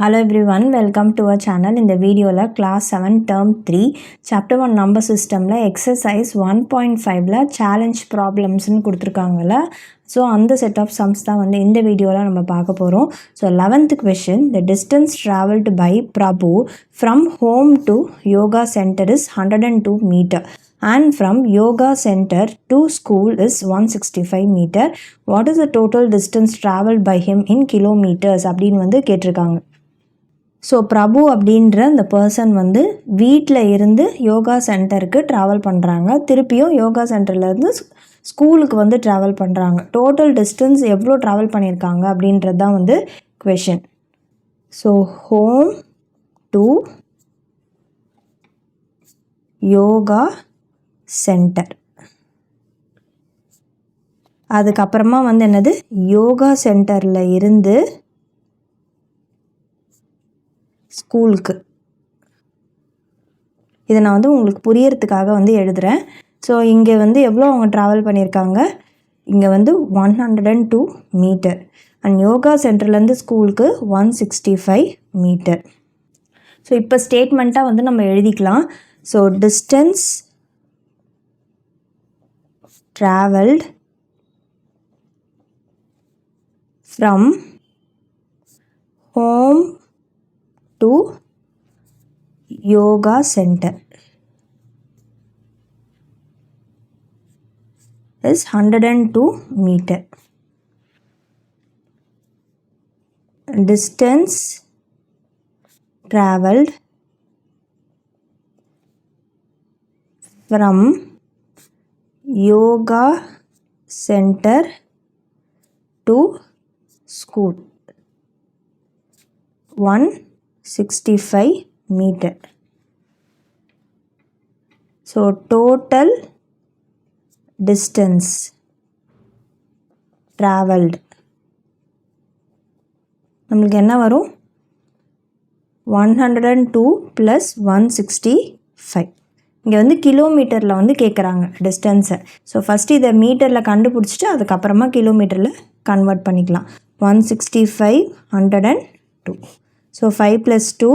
Hello everyone, welcome to our channel. In the video la class 7 term 3 chapter 1 number system la exercise 1.5 la challenge problems nu kuduthirukangala. So on the set of sums da வந்து இந்த வீடியோல நம்ம பார்க்க போறோம். So 11th question, the distance traveled by Prabhu from home to yoga center is 102 meter and from yoga center to school is 165 meter. What is the total distance traveled by him in kilometers அப்படின்னு வந்து கேட்டிருக்காங்க. So பிரபு அப்படின்ற அந்த person வந்து வீட்டில் இருந்து யோகா சென்டருக்கு travel பண்ணுறாங்க, திருப்பியும் யோகா சென்டர்லேருந்து ஸ்கூலுக்கு வந்து ட்ராவல் பண்ணுறாங்க. டோட்டல் டிஸ்டன்ஸ் எவ்வளோ ட்ராவல் பண்ணியிருக்காங்க அப்படின்றது தான் வந்து question. So home to yoga centre, அதுக்கப்புறமா வந்து என்னது யோகா சென்டரில் இருந்து ஸ்கூலுக்கு. இதை நான் வந்து உங்களுக்கு புரியறதுக்காக வந்து எழுதுகிறேன். ஸோ இங்கே வந்து எவ்வளோ அவங்க ட்ராவல் பண்ணியிருக்காங்க, இங்கே வந்து 102 மீட்டர் அண்ட் யோகா சென்டர்லேருந்து ஸ்கூலுக்கு 165 மீட்டர். ஸோ இப்போ ஸ்டேட்மெண்ட்டாக வந்து நம்ம எழுதிக்கலாம். So distance travelled from home to yoga center is 102 meter. Distance traveled from yoga center to school 165 meter. So total distance traveled நம்மளுக்கு என்ன வரும், 102 + 165. இங்கே வந்து கிலோமீட்டரில் வந்து கேட்குறாங்க டிஸ்டன்ஸை. ஸோ ஃபஸ்ட்டு இதை மீட்டரில் கண்டுபிடிச்சிட்டு அதுக்கப்புறமா கிலோமீட்டரில் கன்வெர்ட் பண்ணிக்கலாம். 165 102. ஸோ 5 + 2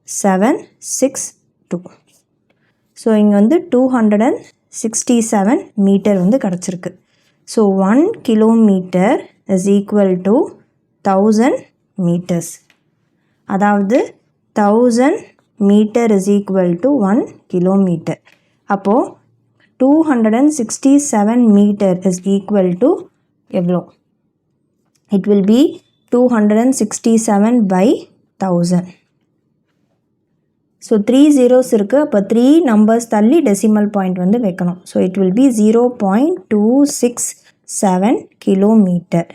7 6 2. ஸோ இங்கே வந்து 267 மீட்டர் வந்து கிடச்சிருக்கு. So 1 kilometre is equal to 1000 metres. அதாவது 1000 metre is equal to 1 kilometre. அப்போது 267 மீட்டர் இஸ் ஈக்குவல் டு எவ்வளோ? It will be 267 by 1000. So 3 zeros இருக்குது. அப்போ 3 numbers தள்ளி டெசிமல் பாயிண்ட் வந்து வைக்கணும். So it will B 0.267 kilometre.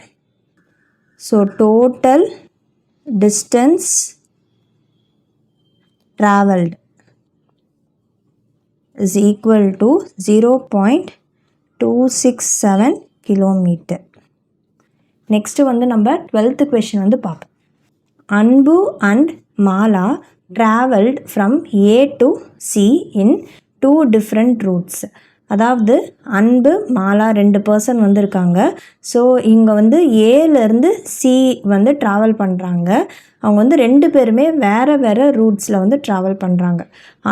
So total distance travelled is equal to 0.267 kilometre. Next வந்து நம்ம 12th question வந்து பார்ப்போம். அன்பு and Mala travelled from A to C in 2 different routes. அதாவது அன்பு மாலா 2 பர்சன் வந்திருக்காங்க. ஸோ இங்கே வந்து ஏலேருந்து சி வந்து ட்ராவல் பண்ணுறாங்க. அவங்க வந்து 2 பேருமே வேறு வேறு ரூட்ஸில் வந்து ட்ராவல் பண்ணுறாங்க.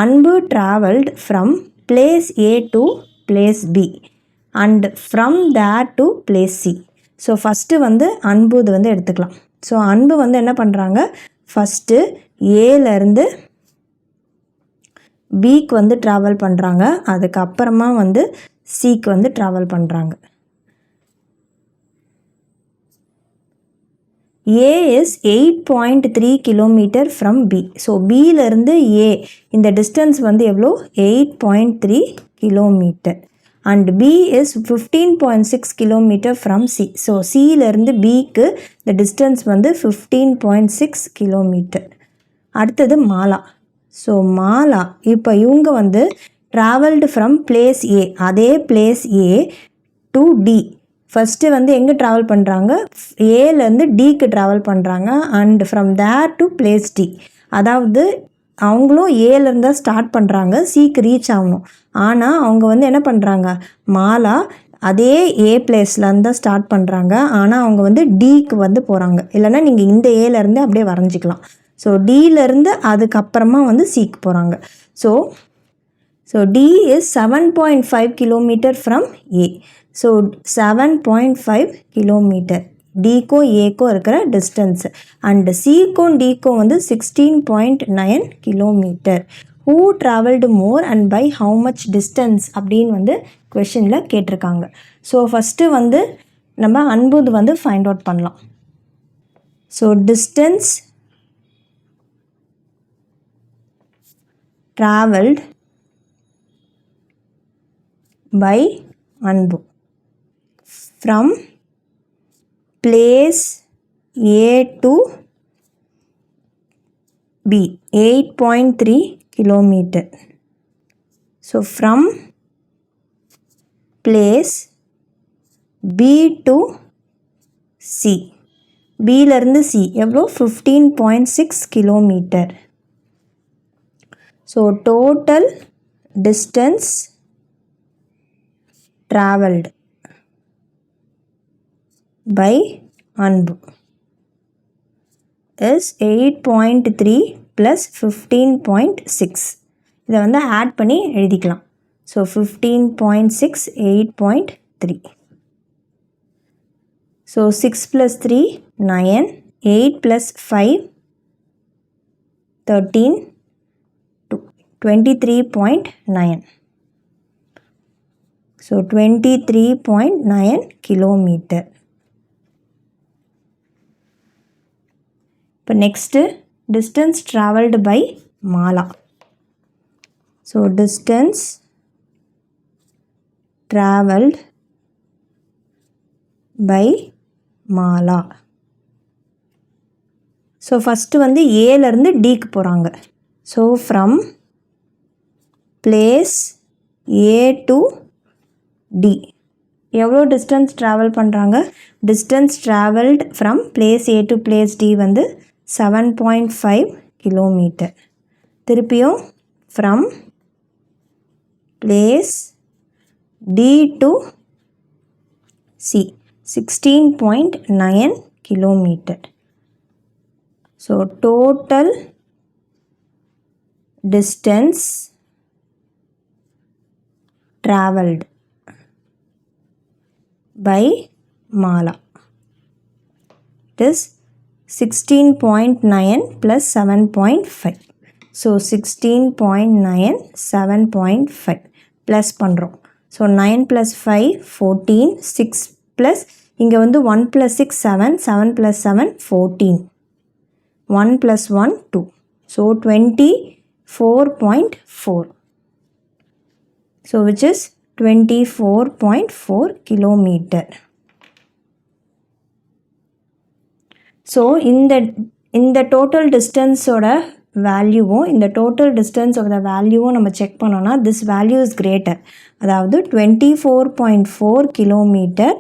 Anbu travelled from place A to place B and from there to place C. So first வந்து அன்பு இது வந்து எடுத்துக்கலாம். ஸோ அன்பு வந்து என்ன பண்ணுறாங்க, ஃபஸ்ட்டு ஏலேருந்து பிக்கு வந்து ட்ராவல் பண்ணுறாங்க, அதுக்கப்புறமா வந்து சிக்கு வந்து ட்ராவல் பண்ணுறாங்க. A is 8.3 kilometre from B. So பியிலேருந்து ஏ இந்த டிஸ்டன்ஸ் வந்து எவ்வளோ, 8.3 kilometre. And B is 15.6 kilometre from C. So சியிலேருந்து பிக்கு இந்த டிஸ்டன்ஸ் வந்து 15.6 கிலோமீட்டர். அடுத்தது மாலா. ஸோ மாலா இப்போ இவங்க வந்து ட்ராவல்டு ஃப்ரம் பிளேஸ் ஏ, அதே place A to D. First வந்து எங்கே ட்ராவல் பண்ணுறாங்க, ஏலேருந்து டிக்கு ட்ராவல் பண்ணுறாங்க and from there to place D. அதாவது அவங்களும் ஏலேருந்து தான் ஸ்டார்ட் பண்ணுறாங்க, சிக்கு ரீச் ஆகணும். ஆனால் அவங்க வந்து என்ன பண்ணுறாங்க, மாலா அதே ஏ பிளேஸ்லேருந்து தான் ஸ்டார்ட் பண்ணுறாங்க, ஆனால் அவங்க வந்து டிக்கு வந்து போகிறாங்க. இல்லைனா நீங்கள் இந்த ஏலேருந்து அப்படியே வரைஞ்சிக்கலாம். ஸோ டியிலேருந்து அதுக்கப்புறமா வந்து சிக்கு போகிறாங்க. So D is 7.5 kilometre from A. So 7.5 kilometre டிக்கும் ஏக்கும் இருக்கிற டிஸ்டன்ஸு. அண்டு சிக்கும் டிக்கும் வந்து 16.9 கிலோமீட்டர். Who travelled more and by how much distance அப்படின்னு வந்து கொஷனில் கேட்டிருக்காங்க. ஸோ ஃபஸ்ட்டு வந்து நம்ம அன்புது வந்து ஃபைண்ட் அவுட் பண்ணலாம். ஸோ டிஸ்டன்ஸ் ட்ராவல்டு by அன்பு from place A to B 8.3 kilometer. So from place B to C, Bலேருந்து C எவ்வளோ 15.6 kilometer. So total distance traveled by அன்பு is 8.3 plus 15.6. இதை வந்து ஆட் பண்ணி எழுதிக்கலாம். So 15.6 8.3. So 6 plus 3 9, 8 plus 5 13, 23.9. So 23.9 kilometre. இப்போ next distance travelled by Mala. So distance travelled by Mala. So first வந்து ஏலேருந்து டிக்கு போகிறாங்க. So from place A to D எவ்வளோ டிஸ்டன்ஸ் ட்ராவல் பண்ணுறாங்க? Distance travelled from place A to place D வந்து 7.5 kilometre. திருப்பியும் from place D to C 16.9 kilometre. So total distance travelled by Mala is 16.9 plus 7.5. So 16.9 7.5 plus பண்ணுறோம். So 9 plus 5 14, 6 plus இங்கே வந்து 1 plus 6 7, 7 plus 7 14, 1 plus 1 2. So 24.4. So which is 24.4 kilometre. So இந்த total டிஸ்டன்ஸோட வேல்யூவும் இந்த total டிஸ்டன்ஸோட வேல்யூவும் நம்ம செக் பண்ணோன்னா திஸ் வேல்யூ இஸ் கிரேட்டர். அதாவது 24.4 kilometre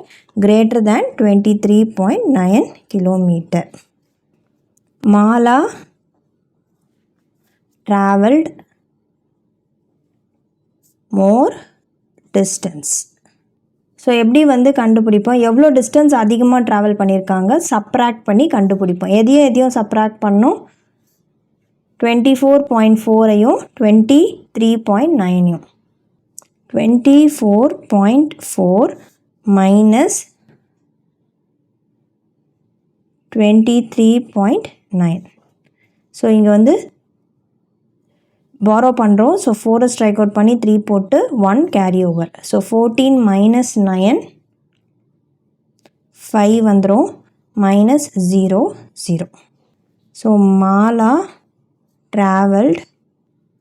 greater than 23.9 kilometre. Mala travelled more distance. So எப்படி வந்து கண்டுபிடிப்போம்? எவ்வளோ டிஸ்டன்ஸ் அதிகமாக ட்ராவல் பண்ணியிருக்காங்க சப்ராக்ட் பண்ணி கண்டுபிடிப்போம். எதையும் சப்ராக்ட் பண்ணோம். 24.4ஐயும் 23.9ஐயும் 24.4 மைனஸ் 23.9. ஸோ இங்கே வந்து borrow பண்ணுறோம். ஸோ 4 ஸ்ட்ரைக் அவுட் பண்ணி 3 போட்டு 1 கேரி ஓவர். ஸோ 14 minus 9 5 வந்துடும் minus 0 0. So Mala travelled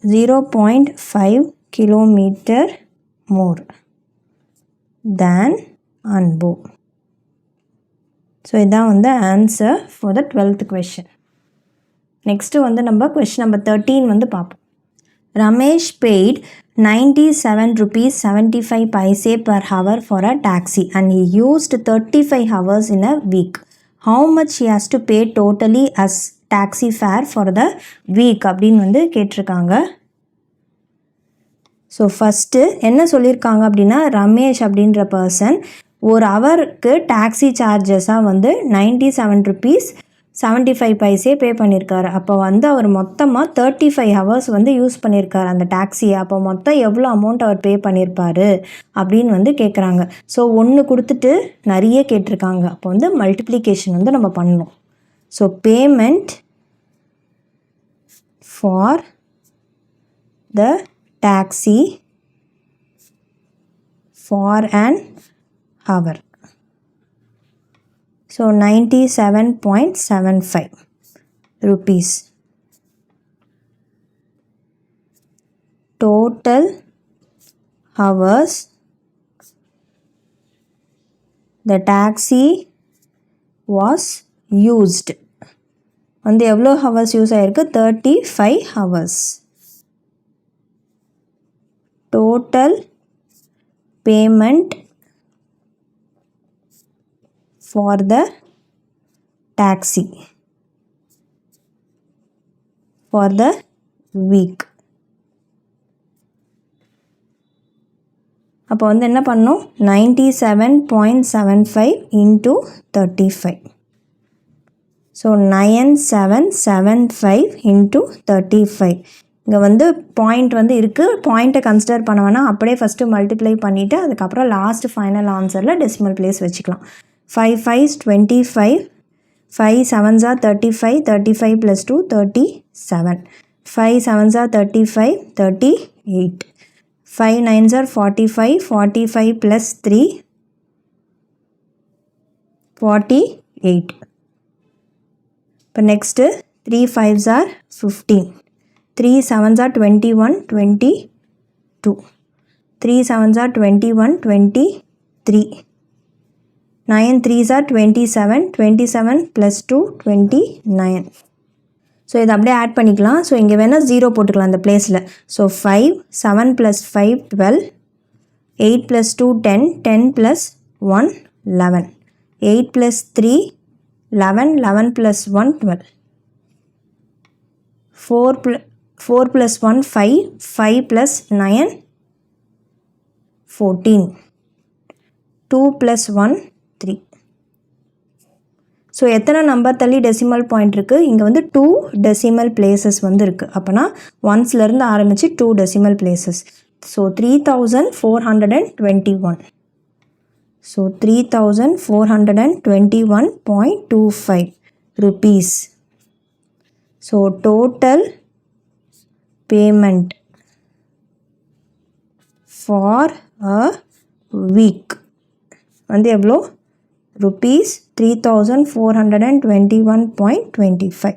0.5 kilometre more than Anbu. So இதான் வந்து answer for the 12th question. Next வந்து நம்ம கொஷின் நம்பர் 13 வந்து பார்ப்போம். Ramesh paid 97 rupees 75 paise per hour for a taxi and he used 35 hours in a week. How much he has to pay totally as taxi fare for the week அப்படின்னு வந்து கேட்டிருக்காங்க. So first என்ன சொல்லியிருக்காங்க அப்படின்னா ரமேஷ் அப்படின்ற person ஒரு ஹவருக்கு taxi சார்ஜஸாக வந்து 97 rupees 75 பைசே பே பண்ணியிருக்காரு. அப்போ வந்து அவர் மொத்தமாக 35 ஹவர்ஸ் வந்து யூஸ் பண்ணியிருக்காரு அந்த டாக்ஸியை. அப்போ மொத்தம் எவ்வளோ அமௌண்ட் அவர் பே பண்ணியிருப்பார் அப்படின்னு வந்து கேட்குறாங்க. ஸோ ஒன்று கொடுத்துட்டு நிறைய கேட்டிருக்காங்க. அப்போ வந்து மல்டிப்ளிகேஷன் வந்து நம்ம பண்ணணும். So payment for the taxi for an hour. So 97.75 rupees. Total hours the taxi was used. வந்து எவ்வளோ ஹவர்ஸ் யூஸ் ஆகிருக்கு? 35 hours. Total payment for the taxi for the week. அப்போ வந்து என்ன பண்ணணும்? 97.75 into 35. So 9775 into 35. இங்கே வந்து பாயிண்ட் வந்து இருக்குது. பாயிண்ட்டை கன்சிடர் பண்ண வேணால் அப்படியே ஃபஸ்ட்டு மல்டிப்ளை பண்ணிவிட்டு அதுக்கப்புறம் லாஸ்ட் ஃபைனல் ஆன்சரில் டெசிமல் பிளேஸ் வச்சுக்கலாம். 5 5s 25, 5 7s are 35, 35 plus 2 37, 5 7s are 35, 38, 5 9s are 45, 45 plus 3 48. இப்போ next 3 5s are 15, 3 7s are 21, 22, 3 7s are 21, 23, 9 3s are 27, 27 plus 2 29. So இதை அப்படியே ஆட் பண்ணிக்கலாம். ஸோ இங்கே வேணால் 0 போட்டுக்கலாம் இந்த பிளேஸில். So 5 7 plus 5 12, 8 plus 2 10, 10 plus 1 11, 8 plus 3 11, 11 plus 1 12, 4 plus 1 5, 5 plus 9 14, 2 plus 1 3. So எத்தனை நம்பர் தள்ளி டெசிமல் பாயிண்ட் இருக்குது? இங்கே வந்து 2 டெசிமல் பிளேசஸ் வந்து இருக்குது. அப்போனா ஒன்ஸ்லேருந்து ஆரம்பித்து 2 decimal places. So 3421. So 3421.25 rupees. So total payment for a week வந்து எவ்வளோ? rupees 3421.25.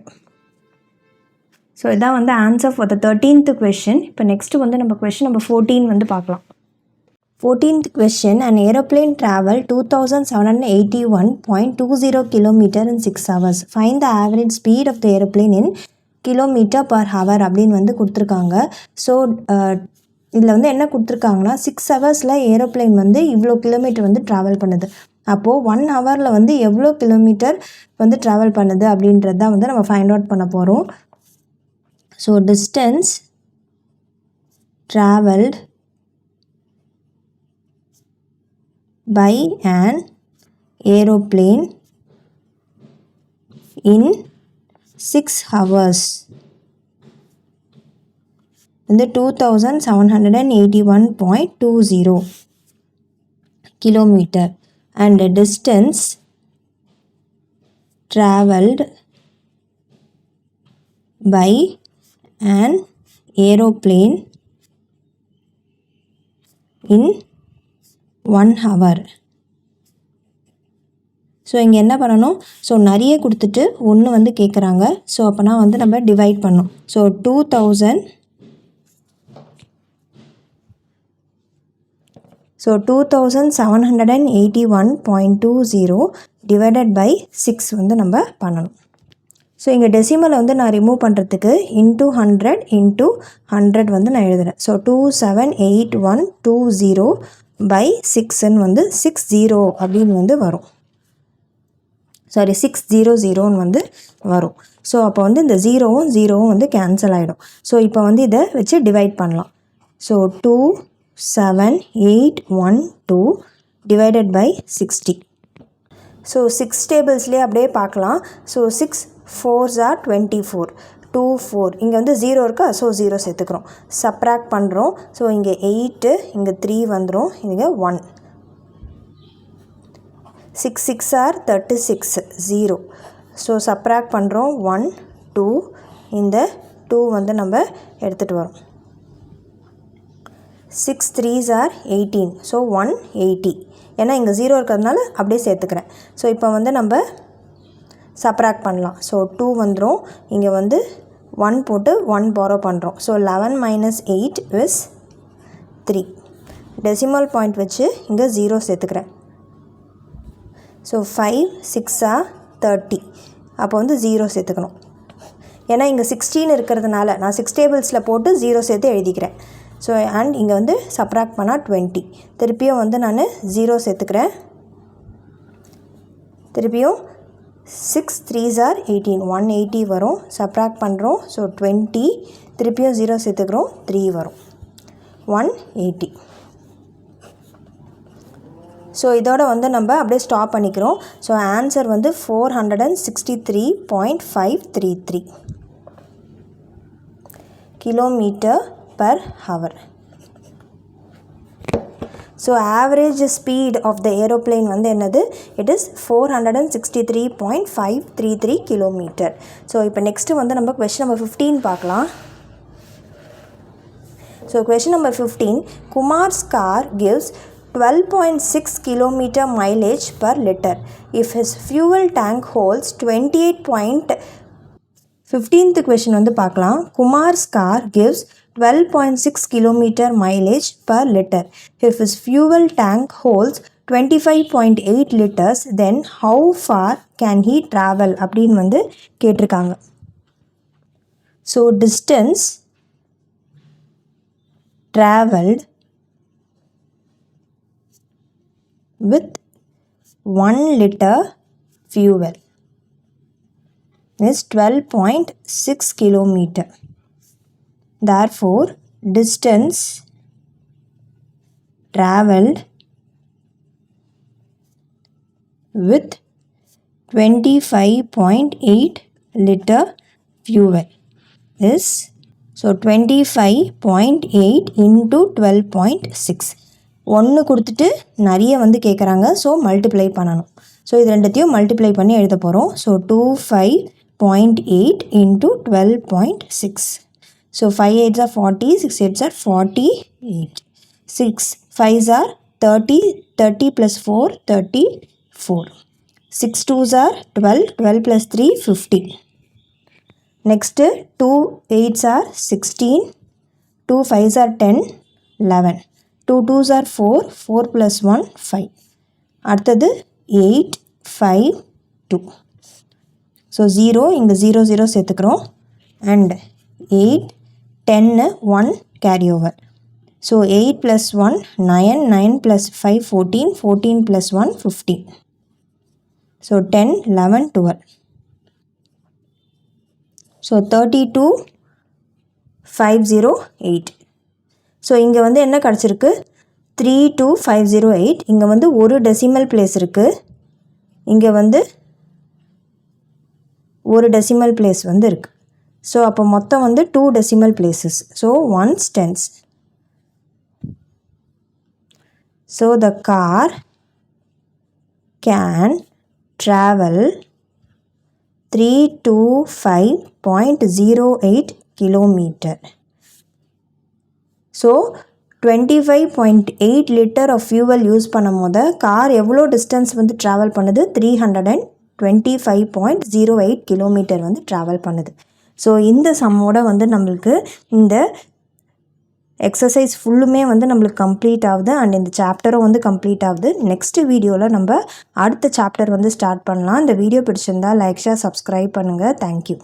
ஸோ இதான் வந்து answer for the 13th question. இப்போ நெக்ஸ்ட்டு வந்து நம்ம கொஷின் நம்பர் 14 வந்து பார்க்கலாம். 14th question, an aeroplane travel 2781.20 km in 6 hours. Find the average speed of the aeroplane in kilometer per hour அப்படின்னு வந்து கொடுத்துருக்காங்க. ஸோ இதில் வந்து என்ன கொடுத்துருக்காங்கன்னா 6 ஹவர்ஸில் ஏரோப்ளைன் வந்து இவ்வளோ கிலோமீட்டர் வந்து ட்ராவல் பண்ணுது. அப்போது 1 ஹவரில் வந்து எவ்வளோ கிலோமீட்டர் வந்து ட்ராவல் பண்ணுது அப்படின்றது தான் வந்து நம்ம ஃபைண்ட் அவுட் பண்ண போகிறோம். So distance travelled by an aeroplane in 6 hours வந்து 2781.20 kilometer, and the distance traveled by an aeroplane in 1 hour. So இங்கே என்ன பண்ணணும்? ஸோ நிறைய கொடுத்துட்டு ஒன்று வந்து கேட்குறாங்க. ஸோ அப்போனா வந்து நம்ம டிவைட் பண்ணணும். ஸோ 2781.20 டிவைடட் பை 6 வந்து நம்ம பண்ணணும். ஸோ இங்கே டெசிமலை வந்து நான் ரிமூவ் பண்ணுறதுக்கு இன்ட்டு 100 வந்து நான் எழுதுகிறேன். ஸோ 2782120 by 6ன்னு வந்து 60 அப்படின்னு வந்து வரும். சாரி 600 வந்து வரும். ஸோ அப்போ வந்து இந்த 0வும் வந்து கேன்சல் ஆகிடும். ஸோ இப்போ வந்து இதை வச்சு டிவைட் பண்ணலாம். So 27812 divided by 60. ஸோ 6 டேபிள்ஸ்லேயே அப்படியே பார்க்கலாம். ஸோ 6 4s are 24, 2 4 இங்கே வந்து 0 இருக்கா, ஸோ 0 சேர்த்துக்கிறோம். சப்ராக்ட் பண்ணுறோம். ஸோ இங்கே 8, இங்கே 3 வந்துடும், இங்கே 1. 6 6 are 36, 0. ஸோ சப்ராக்ட் பண்ணுறோம். 1 2, இந்த 2 வந்து நம்ம எடுத்துகிட்டு வரோம். 6 3s are 18, ஸோ 180. ஏன்னா இங்கே 0 இருக்கிறதுனால அப்படியே சேர்த்துக்கிறேன். ஸோ இப்போ வந்து நம்ம சப்ராக்ட் பண்ணலாம். ஸோ 2 வந்துடும், இங்கே வந்து 1 போட்டு 1 borrow பண்ணுறோம். So 11 minus 8 is 3. Decimal point வச்சு இங்கே 0 சேர்த்துக்கிறேன். ஸோ 5 6 are 30, அப்போ வந்து 0 சேர்த்துக்கணும். ஏன்னா இங்கே 16 இருக்கிறதுனால நான் 6 டேபிள்ஸில் போட்டு 0 சேர்த்து எழுதிக்கிறேன். ஸோ அண்ட் இங்கே வந்து சப்ராக்ட் பண்ணால் 20. திருப்பியும் வந்து நான் 0 சேர்த்துக்கிறேன். திருப்பியும் 6 3s are 18, 180 வரும். சப்ராக்ட் பண்ணுறோம். ஸோ 20, திருப்பியும் 0 சேர்த்துக்கிறோம், 3 வரும், 180. ஸோ இதோட வந்து நம்ம அப்படியே ஸ்டாப் பண்ணிக்கிறோம். ஸோ ஆன்சர் வந்து 463.533 kilometre per hour. So average speed of the aeroplane வந்து என்னது, இட் இஸ் 463.533 கிலோமீட்டர். ஸோ இப்போ நெக்ஸ்ட்டு வந்து நம்ம கொஸ்டின் நம்பர் 15 பார்க்கலாம். So question number 15, Kumar's car gives 12.6 kilometer mileage per liter if his fuel tank holds 28. 15th question வந்து பார்க்கலாம். Kumar's car gives 12.6 kilometer mileage per liter. If his fuel tank holds 25.8 liters, then how far can he travel அப்படின்னு வந்து கேட்டிருக்காங்க. So distance traveled with 1 liter fuel is 12.6 kilometer. Therefore, distance traveled with 25.8 liter fuel is, so 25.8 into 12.6. ஒன்று கொடுத்துட்டு நிறைய வந்து கேட்குறாங்க. So multiply பண்ணணும். So இது ரெண்டுத்தையும் மல்டிப்ளை பண்ணி எழுத போகிறோம். So 25.8 into 12.6. So 5 8s are 40, 6 8s are 48. 6 5s are 30, 30 plus 4, 34. 6 2s are 12, 12 plus 3, 50. Next 2 8s are 16, 2 5s are 10, 11. 2 2s are 4, 4 plus 1, 5. அடுத்தது 8 5 2. ஸோ 0 இங்கே 0 0 சேர்த்துக்கிறோம். And 8 10 1 carry over. So 8 plus 1 9, 9 plus 5 14, 14 plus 1 15. So 10 11 12. So 32 508. So இங்கே வந்து என்ன கிடச்சிருக்கு, 32508. இங்கே வந்து ஒரு டெசிமல் பிளேஸ் இருக்குது, இங்கே வந்து ஒரு டெசிமல் பிளேஸ் வந்து இருக்குது. ஸோ அப்போ மொத்தம் வந்து 2 decimal places. So 1s 10s. So the car can travel 325.08 kilometer. So 25.8 liter of fuel use பண்ணும் போது கார் எவ்வளோ டிஸ்டன்ஸ் வந்து ட்ராவல் பண்ணுது, 325.08 கிலோமீட்டர் வந்து ட்ராவல் பண்ணுது. ஸோ இந்த சம்மோட வந்து நம்மளுக்கு இந்த எக்ஸசைஸ் ஃபுல்லுமே வந்து நம்மளுக்கு கம்ப்ளீட் ஆகுது. அண்ட் இந்த சாப்டரும் வந்து கம்ப்ளீட் ஆகுது. நெக்ஸ்ட் வீடியோவில் நம்ம அடுத்த சாப்டர் வந்து ஸ்டார்ட் பண்ணலாம். இந்த வீடியோ பிடிச்சிருந்தா லைக் ஷேர் சப்ஸ்கிரைப் பண்ணுங்கள். தேங்க்யூ.